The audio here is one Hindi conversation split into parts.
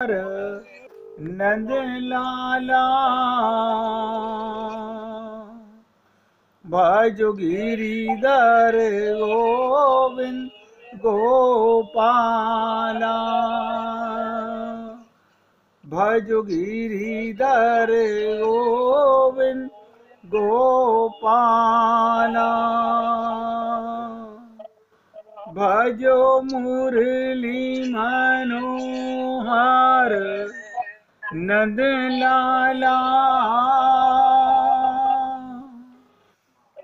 नंद लाला भजो गिरिधर गोविंद गोपाला भजो गिरिधर गोविंद गोपाला भजो मुरली मनोहर नंद लाला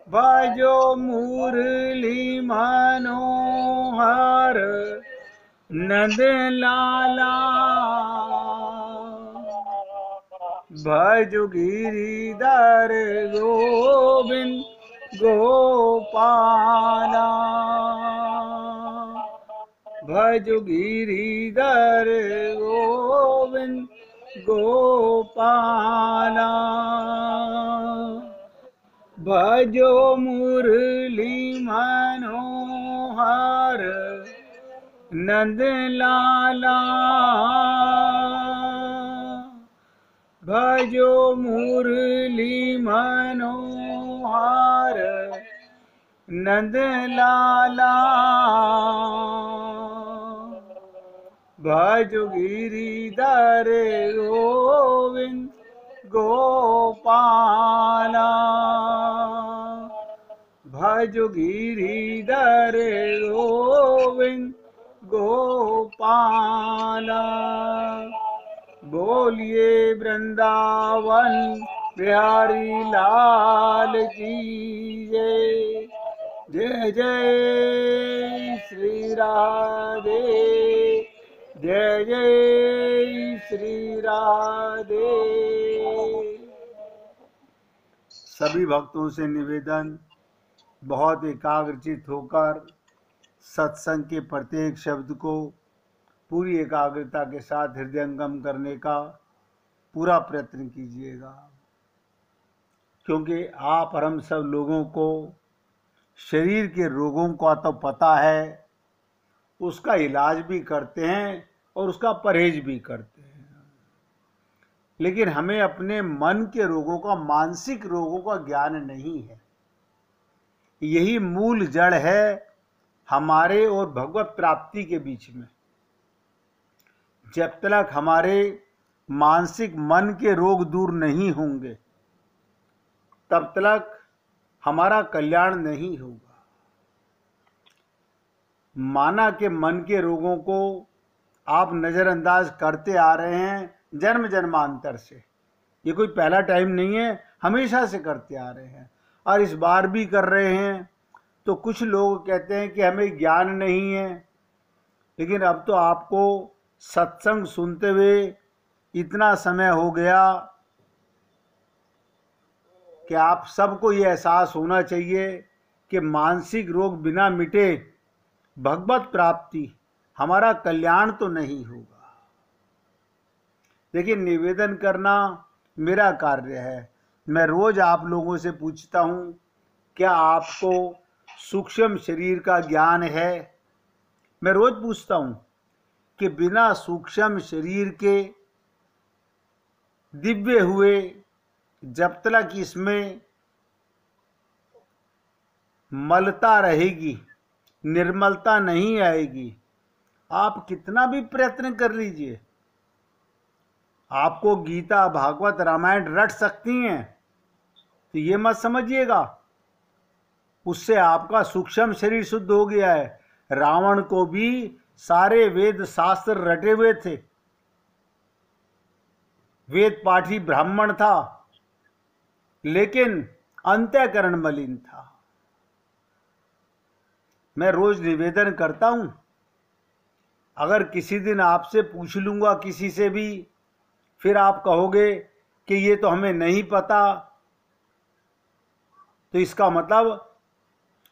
भजो मुरली मनोहर नंद लाला भजो गिरिधर गोविंद गोपाला भजो गिरिधर गोविंद गोपाला भजो मुरली मनोहर नंद लाला भजो मुरली मनोहर नंद लाला भजो गिरिधर गोविंद गोपाला भजो गिरिधर गोविंद गोपाला बोलिए वृंदावन बिहारी लाल की जय। जय जय श्री राधे जय जय श्री राधे। सभी भक्तों से निवेदन, बहुत एकाग्रचित होकर सत्संग के प्रत्येक शब्द को पूरी एकाग्रता के साथ हृदयंगम करने का पूरा प्रयत्न कीजिएगा, क्योंकि आप और हम सब लोगों को शरीर के रोगों का तो पता है, उसका इलाज भी करते हैं और उसका परहेज भी करते हैं, लेकिन हमें अपने मन के रोगों का, मानसिक रोगों का ज्ञान नहीं है। यही मूल जड़ है हमारे और भगवत प्राप्ति के बीच में। जब तक हमारे मानसिक मन के रोग दूर नहीं होंगे, तब तक हमारा कल्याण नहीं होगा। माना कि मन के रोगों को आप नज़रअंदाज करते आ रहे हैं जन्म जन्मांतर से, ये कोई पहला टाइम नहीं है, हमेशा से करते आ रहे हैं और इस बार भी कर रहे हैं। तो कुछ लोग कहते हैं कि हमें ज्ञान नहीं है, लेकिन अब तो आपको सत्संग सुनते हुए इतना समय हो गया कि आप सबको ये एहसास होना चाहिए कि मानसिक रोग बिना मिटे भगवत प्राप्ति, हमारा कल्याण तो नहीं होगा। लेकिन निवेदन करना मेरा कार्य है। मैं रोज आप लोगों से पूछता हूँ, क्या आपको सूक्ष्म शरीर का ज्ञान है? मैं रोज पूछता हूँ कि बिना सूक्ष्म शरीर के दिव्य हुए जब तक इसमें मलता रहेगी, निर्मलता नहीं आएगी, आप कितना भी प्रयत्न कर लीजिए, आपको गीता, भागवत, रामायण रट सकती हैं, तो ये मत समझिएगा उससे आपका सूक्ष्म शरीर शुद्ध हो गया है। रावण को भी सारे वेद शास्त्र रटे हुए थे, वेद पाठी ब्राह्मण था, लेकिन अंतःकरण मलिन था। मैं रोज निवेदन करता हूं, अगर किसी दिन आपसे पूछ लूंगा किसी से भी, फिर आप कहोगे कि ये तो हमें नहीं पता, तो इसका मतलब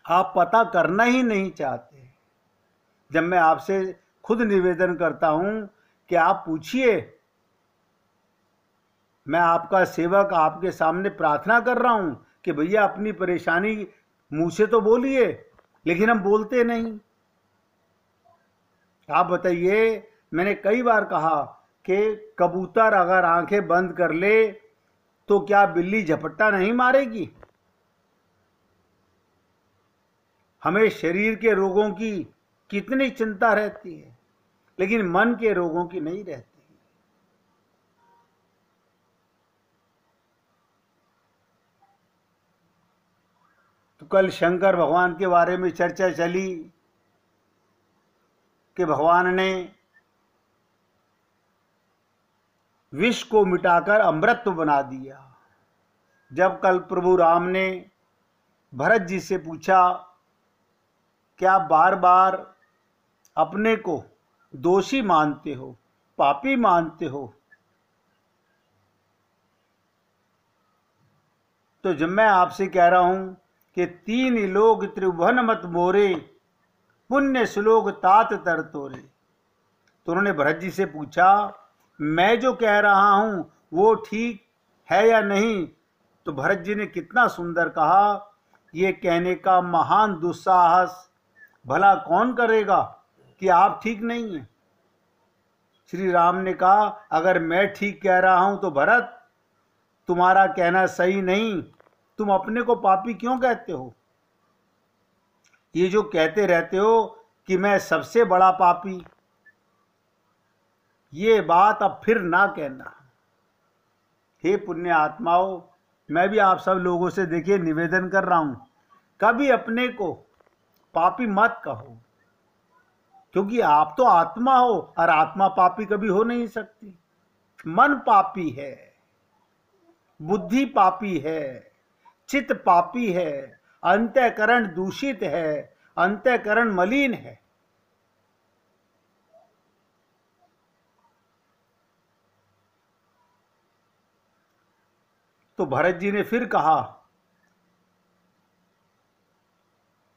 आप पता करना ही नहीं चाहते। जब मैं आपसे खुद निवेदन करता हूं कि आप पूछिए, मैं आपका सेवक आपके सामने प्रार्थना कर रहा हूं कि भैया अपनी परेशानी मुंह से तो बोलिए, लेकिन हम बोलते नहीं। आप बताइए, मैंने कई बार कहा कि कबूतर अगर आंखें बंद कर ले तो क्या बिल्ली झपट्टा नहीं मारेगी? हमें शरीर के रोगों की कितनी चिंता रहती है, लेकिन मन के रोगों की नहीं रहती। तो कल शंकर भगवान के बारे में चर्चा चली कि भगवान ने विष को मिटाकर अमृत बना दिया। जब कल प्रभु राम ने भरत जी से पूछा, क्या बार बार अपने को दोषी मानते हो, पापी मानते हो? तो जब मैं आपसे कह रहा हूं कि 3 लोग त्रिभुवन मत मोरे, पुण्य श्लोक तात तर तोरे। तो उन्होंने भरत जी से पूछा, मैं जो कह रहा हूं वो ठीक है या नहीं? तो भरत जी ने कितना सुंदर कहा, ये कहने का महान दुस्साहस भला कौन करेगा कि आप ठीक नहीं हैं। श्री राम ने कहा, अगर मैं ठीक कह रहा हूं तो भरत तुम्हारा कहना सही नहीं, तुम अपने को पापी क्यों कहते हो? ये जो कहते रहते हो कि मैं सबसे बड़ा पापी, ये बात अब फिर ना कहना। हे पुण्य आत्माओं, मैं भी आप सब लोगों से देखिए निवेदन कर रहा हूं, कभी अपने को पापी मत कहो, क्योंकि आप तो आत्मा हो और आत्मा पापी कभी हो नहीं सकती। मन पापी है, बुद्धि पापी है, चित्त पापी है, अंतःकरण दूषित है, अंतःकरण मलिन है। तो भरत जी ने फिर कहा,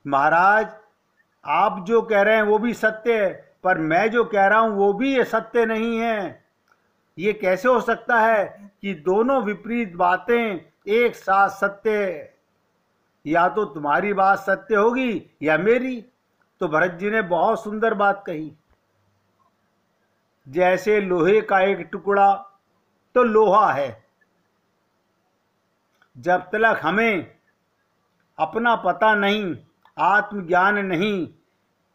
महाराज आप जो कह रहे हैं वो भी सत्य है, पर मैं जो कह रहा हूं वो भी ये सत्य नहीं है। ये कैसे हो सकता है कि दोनों विपरीत बातें एक साथ सत्य है? या तो तुम्हारी बात सत्य होगी या मेरी। तो भरत जी ने बहुत सुंदर बात कही, जैसे लोहे का एक टुकड़ा तो लोहा है, जब तक हमें अपना पता नहीं, आत्मज्ञान नहीं,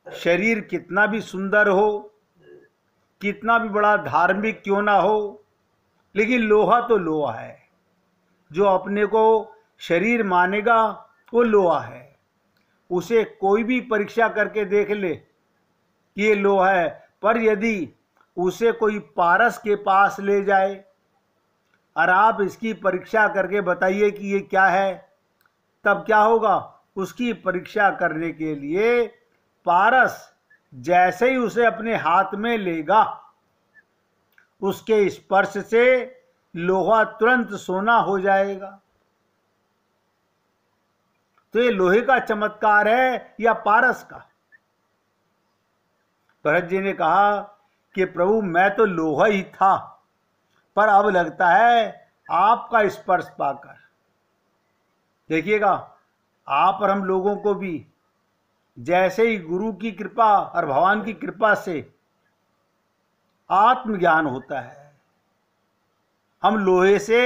शरीर कितना भी सुंदर हो, कितना भी बड़ा धार्मिक क्यों ना हो, लेकिन लोहा तो लोहा है। जो अपने को शरीर मानेगा वो लोहा है। उसे कोई भी परीक्षा करके देख ले कि ये लोहा है, पर यदि उसे कोई पारस के पास ले जाए और आप इसकी परीक्षा करके बताइए कि ये क्या है, तब क्या होगा? उसकी परीक्षा करने के लिए पारस जैसे ही उसे अपने हाथ में लेगा, उसके स्पर्श से लोहा तुरंत सोना हो जाएगा। तो ये लोहे का चमत्कार है या पारस का? भरत जी ने कहा कि प्रभु मैं तो लोहा ही था, पर अब लगता है आपका स्पर्श पाकर। देखिएगा, आप और हम लोगों को भी जैसे ही गुरु की कृपा और भगवान की कृपा से आत्मज्ञान होता है, हम लोहे से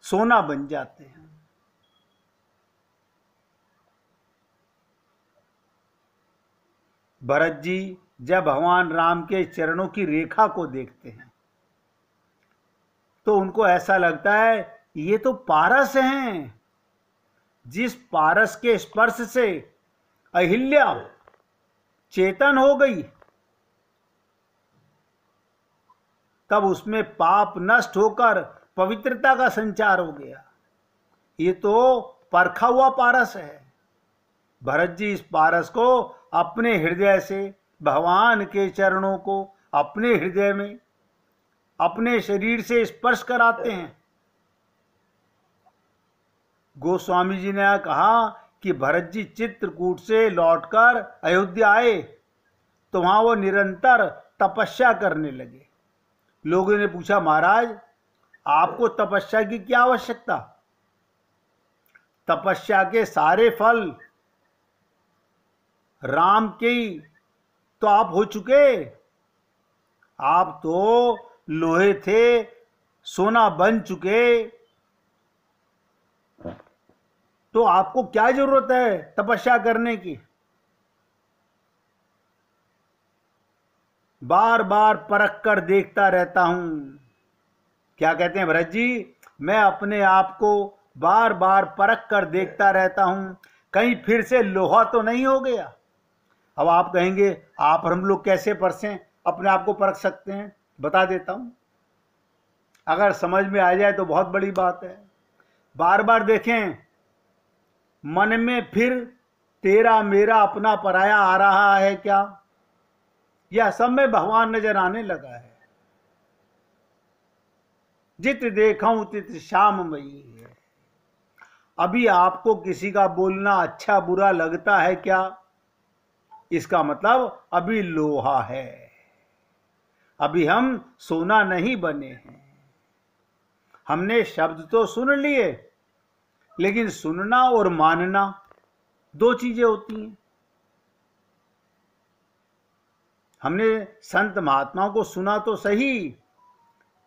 सोना बन जाते हैं। भरत जी जब भगवान राम के चरणों की रेखा को देखते हैं तो उनको ऐसा लगता है ये तो पारस हैं, जिस पारस के स्पर्श से अहिल्या चेतन हो गई, तब उसमें पाप नष्ट होकर पवित्रता का संचार हो गया। ये तो परखा हुआ पारस है। भरत जी इस पारस को अपने हृदय से, भगवान के चरणों को अपने हृदय में, अपने शरीर से स्पर्श कराते हैं। गोस्वामी जी ने कहा कि भरत जी चित्रकूट से लौटकर अयोध्या आए तो वहां वो निरंतर तपस्या करने लगे। लोगों ने पूछा, महाराज आपको तपस्या की क्या आवश्यकता? तपस्या के सारे फल राम के तो आप हो चुके। आप तो लोहे थे सोना बन चुके, तो आपको क्या जरूरत है तपस्या करने की? बार बार परख कर देखता रहता हूं। क्या कहते हैं भरत जी? मैं अपने आप को बार बार परख कर देखता रहता हूं, कहीं फिर से लोहा तो नहीं हो गया। अब आप कहेंगे आप और हम लोग कैसे परसें अपने आप को परख सकते हैं? बता देता हूं, अगर समझ में आ जाए तो बहुत बड़ी बात है। बार बार देखें, मन में फिर तेरा मेरा अपना पराया आ रहा है क्या? यह सब में भगवान नजर आने लगा है। जित देखूं तित श्याममयी है। अभी आपको किसी का बोलना अच्छा बुरा लगता है क्या? इसका मतलब अभी लोहा है, अभी हम सोना नहीं बने हैं। हमने शब्द तो सुन लिए, लेकिन सुनना और मानना दो चीजें होती हैं। हमने संत महात्माओं को सुना तो सही,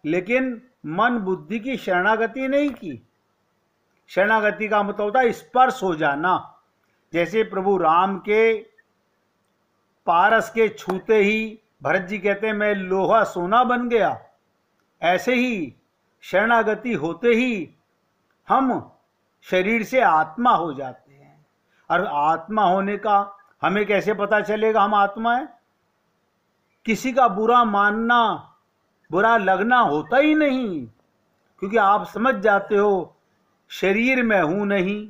लेकिन मन बुद्धि की शरणागति नहीं की। शरणागति का मतलब होता है स्पर्श हो जाना। जैसे प्रभु राम के पारस के छूते ही भरत जी कहते हैं मैं लोहा सोना बन गया, ऐसे ही शरणागति होते ही हम शरीर से आत्मा हो जाते हैं। और आत्मा होने का हमें कैसे पता चलेगा हम आत्मा है? किसी का बुरा मानना, बुरा लगना होता ही नहीं, क्योंकि आप समझ जाते हो शरीर में हूं नहीं,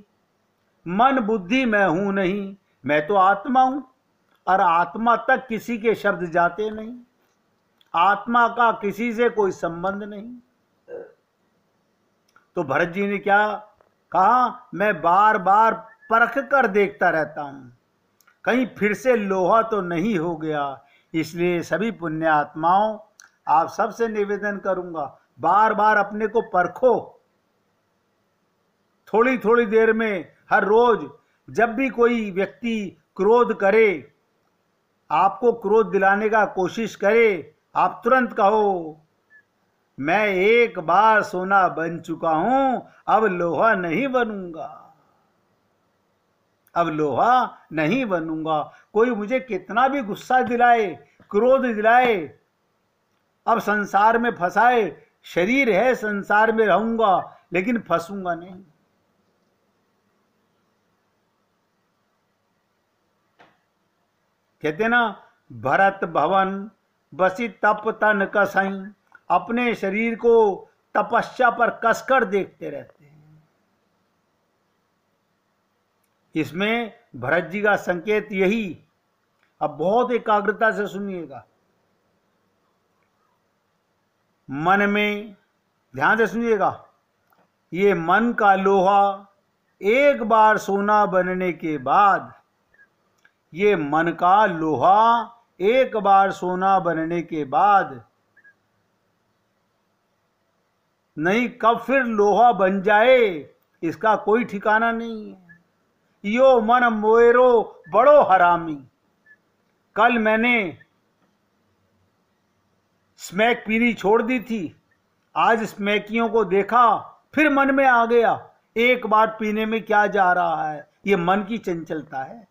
मन बुद्धि में हूं नहीं, मैं तो आत्मा हूं। और आत्मा तक किसी के शब्द जाते नहीं, आत्मा का किसी से कोई संबंध नहीं। तो भरत जी ने क्या कहा? मैं बार बार परख कर देखता रहता हूं, कहीं फिर से लोहा तो नहीं हो गया। इसलिए सभी पुण्य आत्माओं, आप सबसे निवेदन करूंगा, बार बार अपने को परखो। थोड़ी थोड़ी देर में, हर रोज जब भी कोई व्यक्ति क्रोध करे, आपको क्रोध दिलाने का कोशिश करे, आप तुरंत कहो मैं एक बार सोना बन चुका हूं, अब लोहा नहीं बनूंगा, अब लोहा नहीं बनूंगा। कोई मुझे कितना भी गुस्सा दिलाए, क्रोध दिलाए, अब संसार में फंसाए, शरीर है संसार में रहूंगा, लेकिन फंसूंगा नहीं। कहते ना, भरत भवन बसी तप तन कसई, अपने शरीर को तपस्या पर कसकर देखते रहते हैं। इसमें भरत जी का संकेत यही, अब बहुत एकाग्रता से सुनिएगा, मन में ध्यान से सुनिएगा। ये मन का लोहा एक बार सोना बनने के बाद, ये मन का लोहा एक बार सोना बनने के बाद नहीं कब फिर लोहा बन जाए, इसका कोई ठिकाना नहीं है। यो मन मोएरो बड़ो हरामी। कल मैंने स्मैक पीनी छोड़ दी थी, आज स्मैकियों को देखा, फिर मन में आ गया, एक बार पीने में क्या जा रहा है? ये मन की चंचलता है।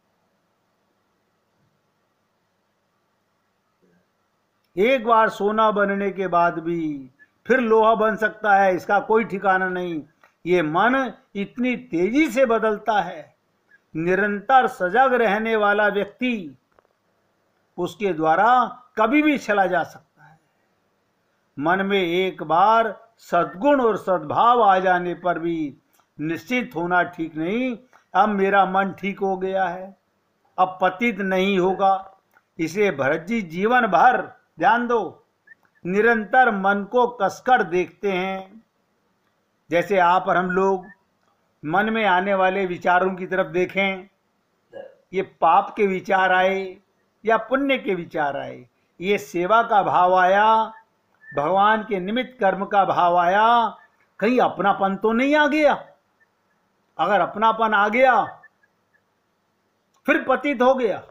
एक बार सोना बनने के बाद भी फिर लोहा बन सकता है, इसका कोई ठिकाना नहीं। ये मन इतनी तेजी से बदलता है। निरंतर सजग रहने वाला व्यक्ति, उसके द्वारा कभी भी चला जा सकता है। मन में एक बार सद्गुण और सद्भाव आ जाने पर भी निश्चित होना ठीक नहीं, अब मेरा मन ठीक हो गया है, अब पतित नहीं होगा। इसलिए भरत जी जीवन भर, ध्यान दो, निरंतर मन को कसकर देखते हैं। जैसे आप और हम लोग मन में आने वाले विचारों की तरफ देखें, ये पाप के विचार आए या पुण्य के विचार आए, ये सेवा का भाव आया, भगवान के निमित्त कर्म का भाव आया, कहीं अपनापन तो नहीं आ गया? अगर अपनापन आ गया फिर पतित हो गया।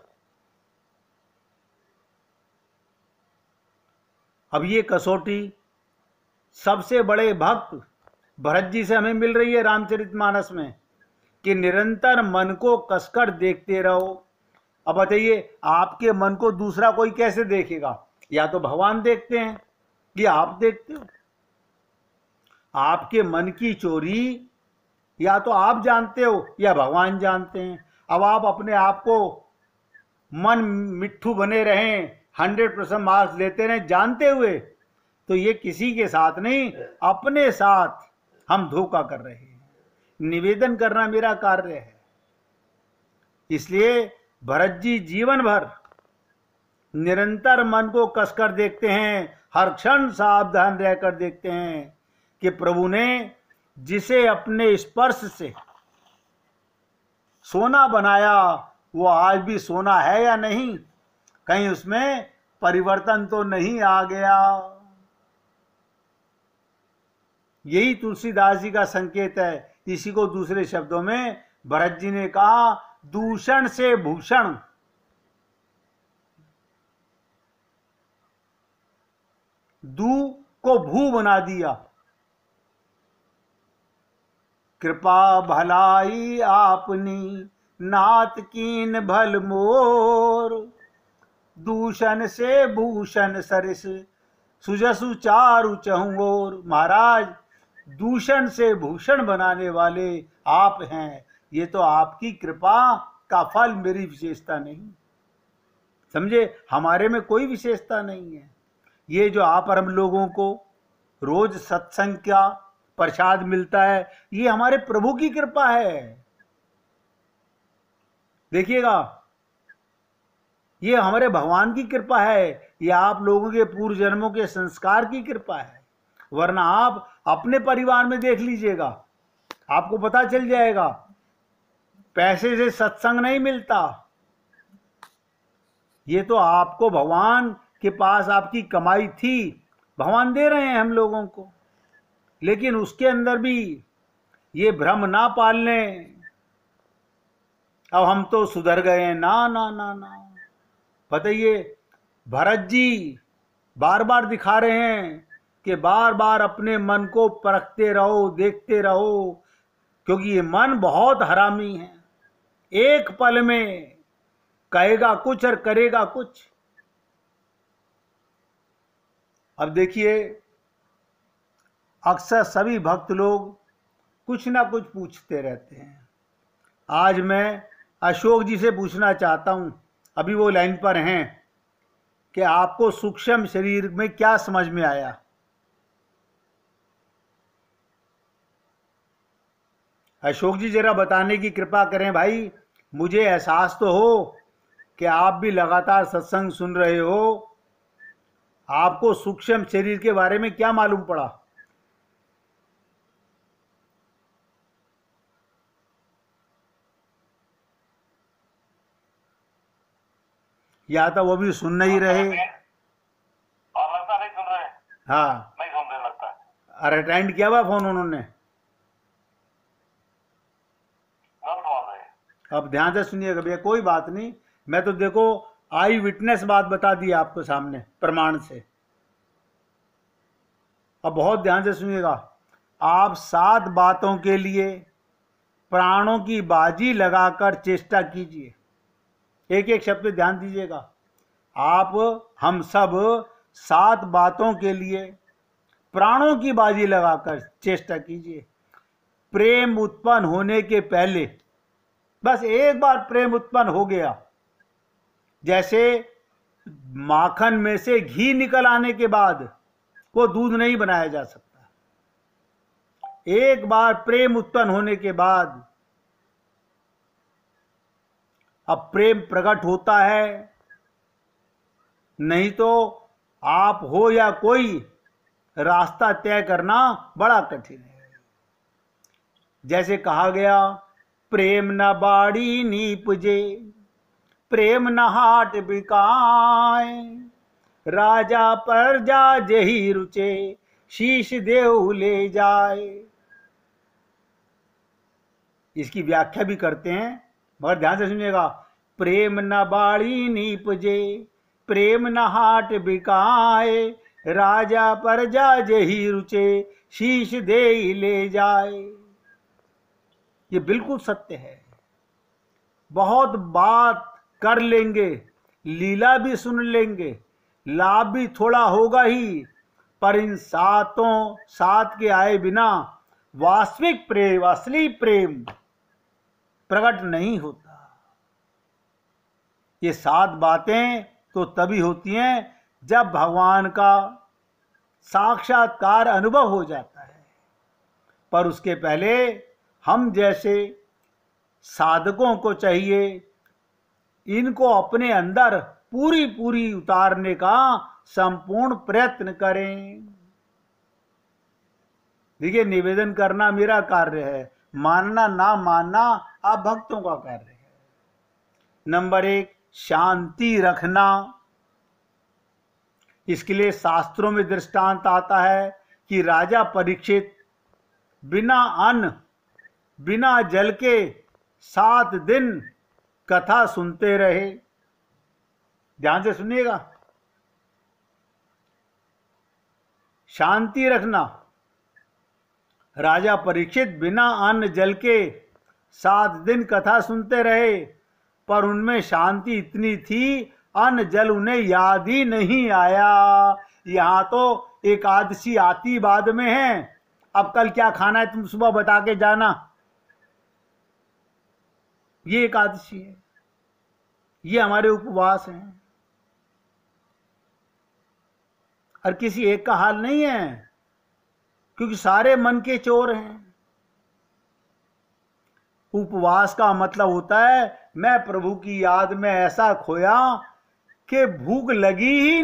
अब ये कसौटी सबसे बड़े भक्त भरत जी से हमें मिल रही है रामचरितमानस में कि निरंतर मन को कसकर देखते रहो। अब बताइए, आपके मन को दूसरा कोई कैसे देखेगा? या तो भगवान देखते हैं या आप देखते हो। आपके मन की चोरी या तो आप जानते हो या भगवान जानते हैं। अब आप अपने आप को मन मिट्ठू बने रहें, 100% मार्क्स लेते रहें जानते हुए, तो ये किसी के साथ नहीं, अपने साथ हम धोखा कर रहे हैं। निवेदन करना मेरा कार्य है। इसलिए भरत जी जीवन भर निरंतर मन को कसकर देखते हैं, हर क्षण सावधान रहकर देखते हैं कि प्रभु ने जिसे अपने स्पर्श से सोना बनाया वो आज भी सोना है या नहीं, कहीं उसमें परिवर्तन तो नहीं आ गया। यही तुलसीदास जी का संकेत है। इसी को दूसरे शब्दों में भरत जी ने कहा, दूषण से भूषण, दू को भू बना दिया। कृपा भलाई आपनी नाथ कीन भल मोर, दूषण से भूषण सरिस सुजसु चारु चहुओर। महाराज, दूषण से भूषण बनाने वाले आप हैं। ये तो आपकी कृपा का फल, मेरी विशेषता नहीं। समझे, हमारे में कोई विशेषता नहीं है। ये जो आप और हम लोगों को रोज सत्संग का प्रसाद मिलता है, ये हमारे प्रभु की कृपा है। देखिएगा, ये हमारे भगवान की कृपा है, ये आप लोगों के पूर्व जन्मों के संस्कार की कृपा है। वरना आप अपने परिवार में देख लीजिएगा, आपको पता चल जाएगा, पैसे से सत्संग नहीं मिलता। ये तो आपको भगवान के पास आपकी कमाई थी, भगवान दे रहे हैं हम लोगों को। लेकिन उसके अंदर भी ये भ्रम ना पाल लें, अब हम तो सुधर गए हैं। ना ना ना ना, बताइए, भरत जी बार बार दिखा रहे हैं कि बार बार अपने मन को परखते रहो, देखते रहो, क्योंकि ये मन बहुत हरामी है। एक पल में कहेगा कुछ और करेगा कुछ। अब देखिए, अक्सर सभी भक्त लोग कुछ ना कुछ पूछते रहते हैं। आज मैं अशोक जी से पूछना चाहता हूं, अभी वो लाइन पर हैं, कि आपको सूक्ष्म शरीर में क्या समझ में आया? अशोक जी जरा बताने की कृपा करें भाई। मुझे एहसास तो हो कि आप भी लगातार सत्संग सुन रहे हो, आपको सूक्ष्म शरीर के बारे में क्या मालूम पड़ा? या तो वो भी सुन नहीं रहे, और लगता नहीं सुन रहे। हाँ, नहीं सुन रहे लगता है। और अटेंड किया हुआ फोन उन्होंने। गलत बात है। अब ध्यान से सुनिएगा भैया, कोई बात नहीं, मैं तो देखो आई विटनेस बात बता दी आपको सामने प्रमाण से। अब बहुत ध्यान से सुनिएगा, आप 7 बातों के लिए प्राणों की बाजी लगाकर चेष्टा कीजिए। एक एक शब्द पे ध्यान दीजिएगा। आप, हम सब 7 बातों के लिए प्राणों की बाजी लगाकर चेष्टा कीजिए। प्रेम उत्पन्न होने के पहले, बस एक बार प्रेम उत्पन्न हो गया, जैसे माखन में से घी निकल आने के बाद वो दूध नहीं बनाया जा सकता। एक बार प्रेम उत्पन्न होने के बाद अब प्रेम प्रकट होता है, नहीं तो आप हो या कोई, रास्ता तय करना बड़ा कठिन है। जैसे कहा गया, प्रेम न बाड़ी नीपजे, प्रेम न हाट बिकाए, राजा प्रजा जेहि रुचे, शीश देव ले जाए। इसकी व्याख्या भी करते हैं, मगर ध्यान से सुनिएगा। प्रेम न बाड़ी नीपजे, प्रेम न हाट बिकाए, राजा प्रजा जेहि रुचे, शीश दे ले जाए। ये बिल्कुल सत्य है। बहुत बात कर लेंगे, लीला भी सुन लेंगे, लाभ भी थोड़ा होगा ही, पर इन सातों सात के आए बिना वास्तविक प्रेम, असली प्रेम प्रकट नहीं होता। ये सात बातें तो तभी होती हैं जब भगवान का साक्षात्कार अनुभव हो जाता है, पर उसके पहले हम जैसे साधकों को चाहिए इनको अपने अंदर पूरी पूरी उतारने का संपूर्ण प्रयत्न करें। देखिए, निवेदन करना मेरा कार्य है, मानना ना मानना आप भक्तों का कार्य है। नंबर 1, शांति रखना। इसके लिए शास्त्रों में दृष्टांत आता है कि राजा परीक्षित बिना अन्न बिना जल के 7 दिन कथा सुनते रहे। ध्यान से सुनिएगा, शांति रखना। राजा परीक्षित बिना अन्न जल के 7 दिन कथा सुनते रहे, पर उनमें शांति इतनी थी अन्न जल उन्हें याद ही नहीं आया। यहां तो एकादशी आती बाद में है, अब कल क्या खाना है तुम सुबह बता के जाना, ये एकादशी है, ये हमारे उपवास हैं। हर किसी एक का हाल नहीं है, क्योंकि सारे मन के चोर हैं। उपवास का मतलब होता है मैं प्रभु की याद में ऐसा खोया कि भूख लगी ही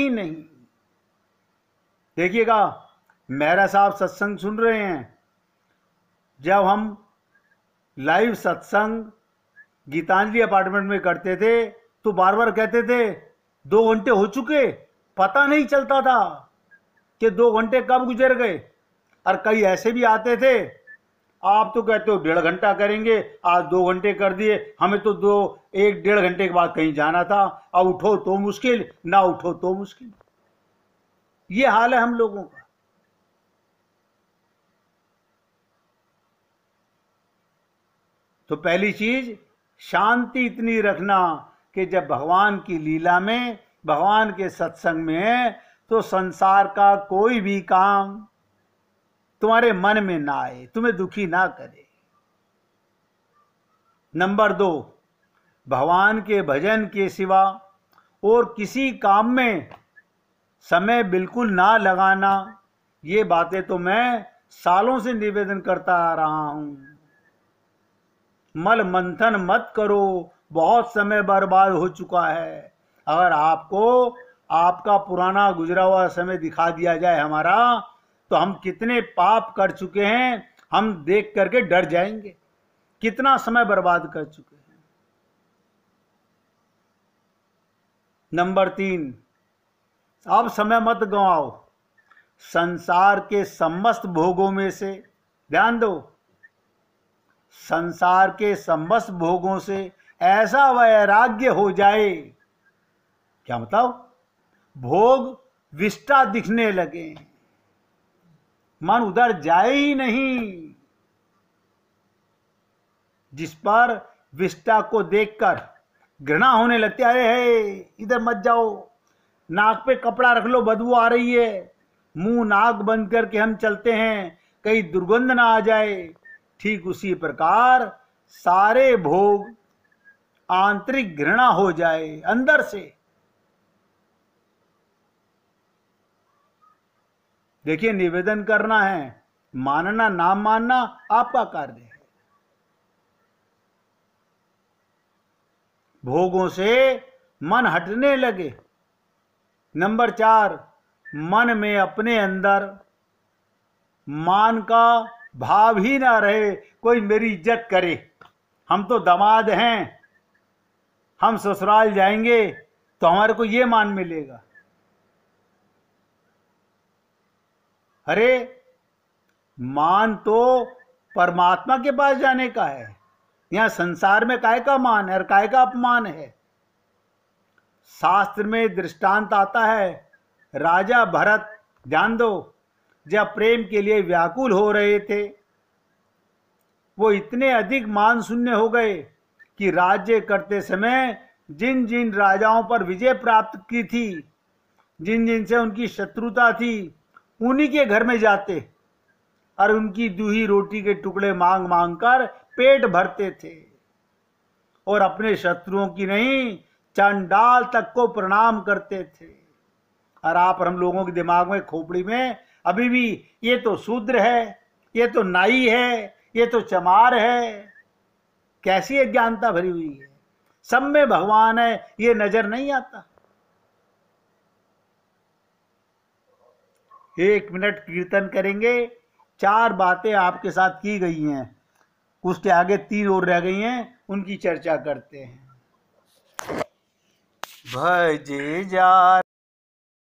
नहीं। देखिएगा, मेहरा साहब सत्संग सुन रहे हैं। जब हम लाइव सत्संग गीतांजलि अपार्टमेंट में करते थे तो बार बार कहते थे 2 घंटे हो चुके, पता नहीं चलता था कि 2 घंटे कब गुजर गए। और कई ऐसे भी आते थे, आप तो कहते हो 1.5 घंटा करेंगे, आज 2 घंटे कर दिए, हमें तो 1-1.5 घंटे के बाद कहीं जाना था, अब उठो तो मुश्किल, ना उठो तो मुश्किल। ये हाल है हम लोगों का। तो पहली चीज, शांति इतनी रखना कि जब भगवान की लीला में, भगवान के सत्संग में है, तो संसार का कोई भी काम तुम्हारे मन में ना आए, तुम्हें दुखी ना करे। नंबर 2, भगवान के भजन के सिवा और किसी काम में समय बिल्कुल ना लगाना। ये बातें तो मैं सालों से निवेदन करता आ रहा हूं। मल मंथन मत करो, बहुत समय बर्बाद हो चुका है। अगर आपको आपका पुराना गुजरा हुआ समय दिखा दिया जाए हमारा, तो हम कितने पाप कर चुके हैं हम देख करके डर जाएंगे, कितना समय बर्बाद कर चुके हैं। नंबर 3, अब समय मत गंवाओ। संसार के समस्त भोगों में से, ध्यान दो, संसार के समस्त भोगों से ऐसा वैराग्य हो जाए। क्या मतलब? भोग विष्टा दिखने लगे, मन उधर जाए ही नहीं। जिस पर विष्टा को देखकर घृणा होने लगती है, अरे इधर मत जाओ, नाक पे कपड़ा रख लो, बदबू आ रही है, मुंह नाक बंद करके हम चलते हैं कहीं दुर्गंध ना आ जाए। ठीक उसी प्रकार सारे भोग आंतरिक घृणा हो जाए अंदर से। देखिए, निवेदन करना है, मानना ना मानना आपका कार्य है। भोगों से मन हटने लगे। नंबर 4, मन में अपने अंदर मान का भाव ही ना रहे, कोई मेरी इज्जत करे, हम तो दामाद हैं, हम ससुराल जाएंगे तो हमारे को ये मान मिलेगा। अरे मान तो परमात्मा के पास जाने का है, यहां संसार में काय का मान है और काय का अपमान है। शास्त्र में दृष्टांत आता है, राजा भरत, ध्यान दो, जब प्रेम के लिए व्याकुल हो रहे थे, वो इतने अधिक मान शून्य हो गए कि राज्य करते समय जिन जिन राजाओं पर विजय प्राप्त की थी, जिन जिन से उनकी शत्रुता थी, उन्हीं के घर में जाते और उनकी दूही रोटी के टुकड़े मांग मांग कर पेट भरते थे और अपने शत्रुओं की नहीं, चंडाल तक को प्रणाम करते थे। और आप और हम लोगों के दिमाग में, खोपड़ी में अभी भी ये तो शूद्र है, ये तो नाई है, ये तो चमार है, कैसी अज्ञानता भरी हुई है। सब में भगवान है ये नजर नहीं आता। 1 मिनट कीर्तन करेंगे। 4 बातें आपके साथ की गई हैं, उसके आगे 3 और रह गई हैं, उनकी चर्चा करते हैं। भजे जा